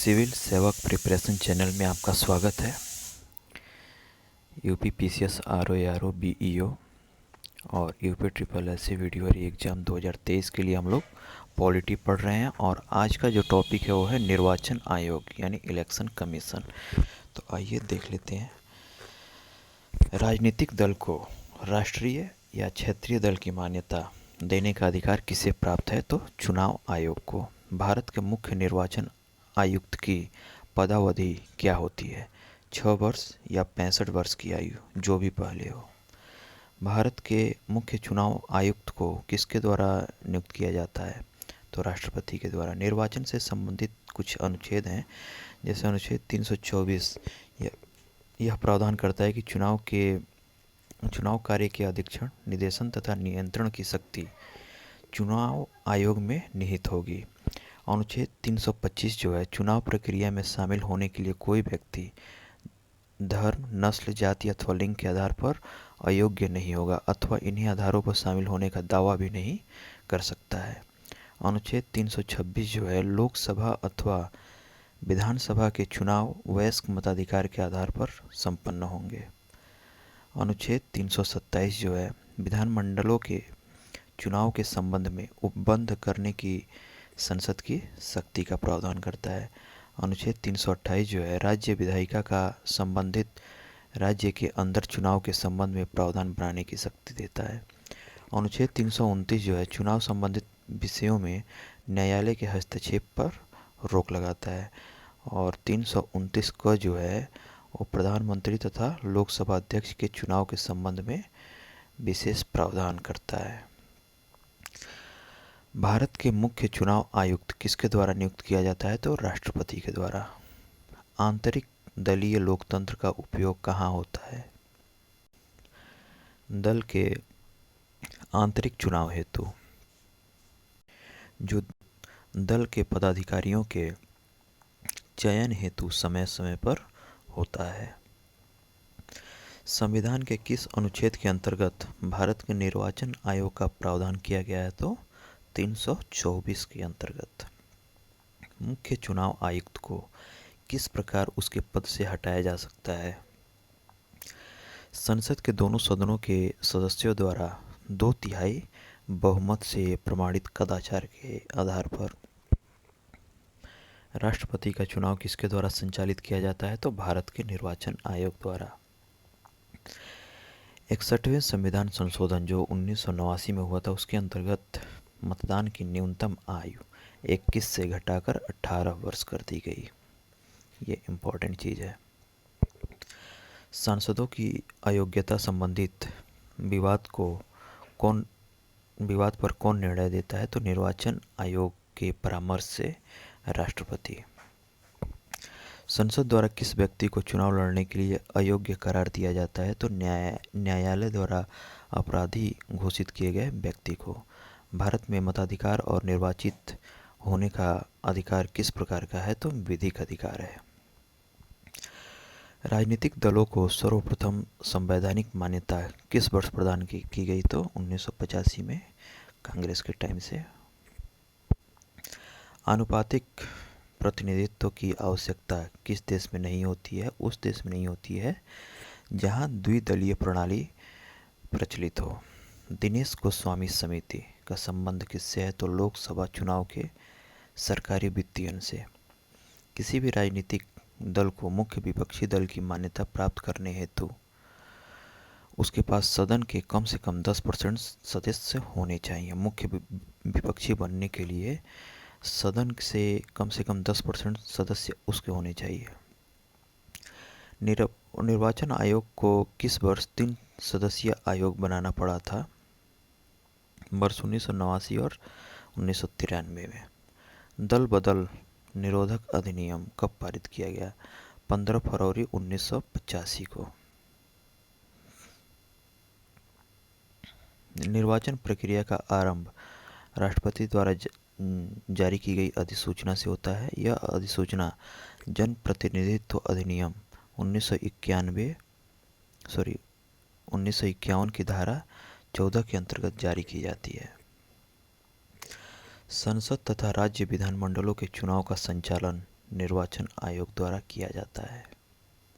Civil सेवक preparation channel में आपका स्वागत है। यूपी पीसीएस आरओ बीईओ और UP triple S video exam 2023 के लिए हम लोग पॉलिटी पढ़ रहे हैं और आज का जो टॉपिक है वो है निर्वाचन आयोग यानी इलेक्शन कमीशन। तो आइए देख लेते हैं। राजनीतिक दल को राष्ट्रीय या क्षेत्रीय दल की मान्यता देने का अधिकार किसे प्राप्त है? तो चुनाव आयोग को। भारत के मुख्य निर्वाचन आयुक्त की पदावधि क्या होती है? 6 वर्ष या 65 वर्ष की आयु, जो भी पहले हो। भारत के मुख्य चुनाव आयुक्त को किसके द्वारा नियुक्त किया जाता है? तो राष्ट्रपति के द्वारा। निर्वाचन से संबंधित कुछ अनुच्छेद हैं, जैसे अनुच्छेद 324 यह प्रावधान करता है कि चुनाव कार्य के अधीक्षण, निर्देशन तथा नियंत्रण की शक्ति चुनाव आयोग में निहित होगी। अनुच्छेद 325 जो है, चुनाव प्रक्रिया में शामिल होने के लिए कोई व्यक्ति धर्म, नस्ल, जाति अथवा लिंग के आधार पर अयोग्य नहीं होगा अथवा इन्हीं आधारों पर शामिल होने का दावा भी नहीं कर सकता है। अनुच्छेद 326 जो है, लोकसभा अथवा विधानसभा के चुनाव वयस्क मताधिकार के आधार पर संपन्न होंगे। अनुच्छेद 327 जो है, विधानमंडलों के चुनाव के संबंध में उपबंध करने की संसद की शक्ति का प्रावधान करता है। अनुच्छेद 328 जो है, राज्य विधायिका का संबंधित राज्य के अंदर चुनाव के संबंध में प्रावधान बनाने की शक्ति देता है। अनुच्छेद 329 जो है, चुनाव संबंधित विषयों में न्यायालय के हस्तक्षेप पर रोक लगाता है। और 329 क जो है, वो प्रधानमंत्री तथा लोकसभा अध्यक्ष के चुनाव के संबंध में विशेष प्रावधान करता है। भारत के मुख्य चुनाव आयुक्त किसके द्वारा नियुक्त किया जाता है? तो राष्ट्रपति के द्वारा। आंतरिक दलीय लोकतंत्र का उपयोग कहाँ होता है? दल के आंतरिक चुनाव हेतु, जो दल के पदाधिकारियों के चयन हेतु समय समय पर होता है। संविधान के किस अनुच्छेद के अंतर्गत भारत के निर्वाचन आयोग का प्रावधान किया गया है? तो 324 के अंतर्गत। मुख्य चुनाव आयुक्त को किस प्रकार उसके पद से हटाया जा सकता है? संसद के दोनों सदनों के सदस्यों द्वारा 2/3 बहुमत से प्रमाणित कदाचार के आधार पर। राष्ट्रपति का चुनाव किसके द्वारा संचालित किया जाता है? तो भारत के निर्वाचन आयोग द्वारा। 61वें संविधान संशोधन जो 1989 में हुआ था, उसके अंतर्गत मतदान की न्यूनतम आयु 21 से घटाकर 18 वर्ष कर दी गई। ये इम्पोर्टेंट चीज़ है। सांसदों की अयोग्यता संबंधित विवाद पर कौन निर्णय देता है? तो निर्वाचन आयोग के परामर्श से राष्ट्रपति। संसद द्वारा किस व्यक्ति को चुनाव लड़ने के लिए अयोग्य करार दिया जाता है? तो न्यायालय द्वारा अपराधी घोषित किए गए व्यक्ति को। भारत में मताधिकार और निर्वाचित होने का अधिकार किस प्रकार का है? तो विधिक अधिकार है। राजनीतिक दलों को सर्वप्रथम संवैधानिक मान्यता किस वर्ष प्रदान की गई? तो 1985 में, कांग्रेस के टाइम से। आनुपातिक प्रतिनिधित्व की आवश्यकता किस देश में नहीं होती है? उस देश में नहीं होती है जहां द्विदलीय प्रणाली प्रचलित हो। दिनेश गोस्वामी समिति का संबंध किससे है? तो लोकसभा चुनाव के सरकारी वित्तीयन से। किसी भी राजनीतिक दल को मुख्य विपक्षी दल की मान्यता प्राप्त करने हेतु उसके पास सदन के कम से कम 10% सदस्य होने चाहिए। मुख्य विपक्षी बनने के लिए सदन से कम 10% सदस्य उसके होने चाहिए। निर्वाचन आयोग को किस वर्ष 3 सदस्यीय आयोग बनाना पड़ा था? वर्ष 1989 और 1993 में। दल बदल निरोधक अधिनियम कब पारित किया गया? 15 फरवरी 1985 को। निर्वाचन प्रक्रिया का आरंभ राष्ट्रपति द्वारा जारी की गई अधिसूचना से होता है। यह अधिसूचना जन प्रतिनिधित्व अधिनियम 1951 की धारा 14 के अंतर्गत जारी की जाती है। संसद तथा राज्य विधानमंडलों के चुनाव का संचालन निर्वाचन आयोग द्वारा किया जाता है।